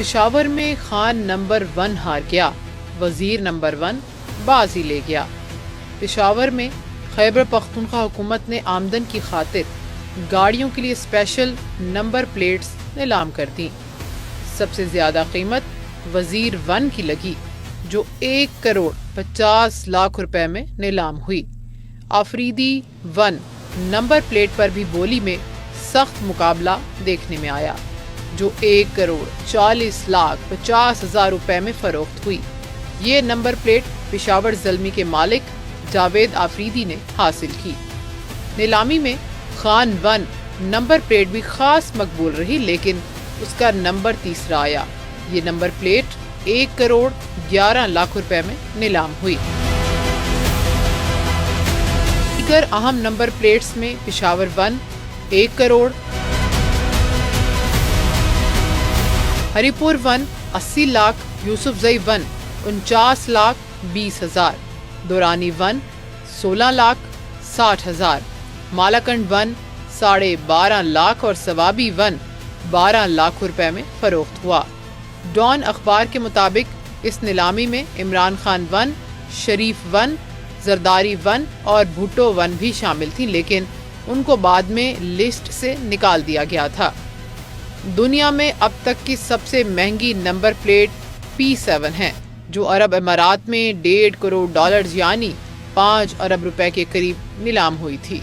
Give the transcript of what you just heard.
پشاور میں خان نمبر 1 ہار گیا، وزیر نمبر 1 بازی لے گیا۔ پشاور میں خیبر پختونخوا حکومت نے آمدن کی خاطر گاڑیوں کے لیے اسپیشل نمبر پلیٹس نیلام کر دیں۔ سب سے زیادہ قیمت وزیر 1 کی لگی، جو 1,50,00,000 روپے میں نیلام ہوئی۔ آفریدی 1 نمبر پلیٹ پر بھی بولی میں سخت مقابلہ دیکھنے میں آیا، جو 1,40,50,000 روپے میں فروخت ہوئی۔ یہ نمبر پلیٹ پشاور زلمی کے مالک جاوید آفریدی نے حاصل کی۔ نیلامی میں خان 1 نمبر پلیٹ بھی خاص مقبول رہی، لیکن اس کا نمبر تیسرا آیا۔ یہ نمبر پلیٹ 1,11,00,000 روپے میں نیلام ہوئی۔ دیگر اہم نمبر پلیٹس میں پشاور 1 1 کروڑ، ہری پور 1 80 لاکھ، یوسف زئی 1 49,20,000، دورانی 1 16,60,000، مالاکنڈ 1 12.5 لاکھ اور ثوابی 1 12 لاکھ روپے میں فروخت ہوا۔ ڈان اخبار کے مطابق اس نیلامی میں عمران خان 1، شریف 1، زرداری 1 اور بھٹو 1 بھی شامل تھیں، لیکن ان کو بعد میں لسٹ سے نکال دیا گیا تھا۔ دنیا میں اب تک کی سب سے مہنگی نمبر پلیٹ P7 ہے، جو عرب امارات میں $1.5 کروڑ یعنی 5 ارب روپے کے قریب نیلام ہوئی تھی۔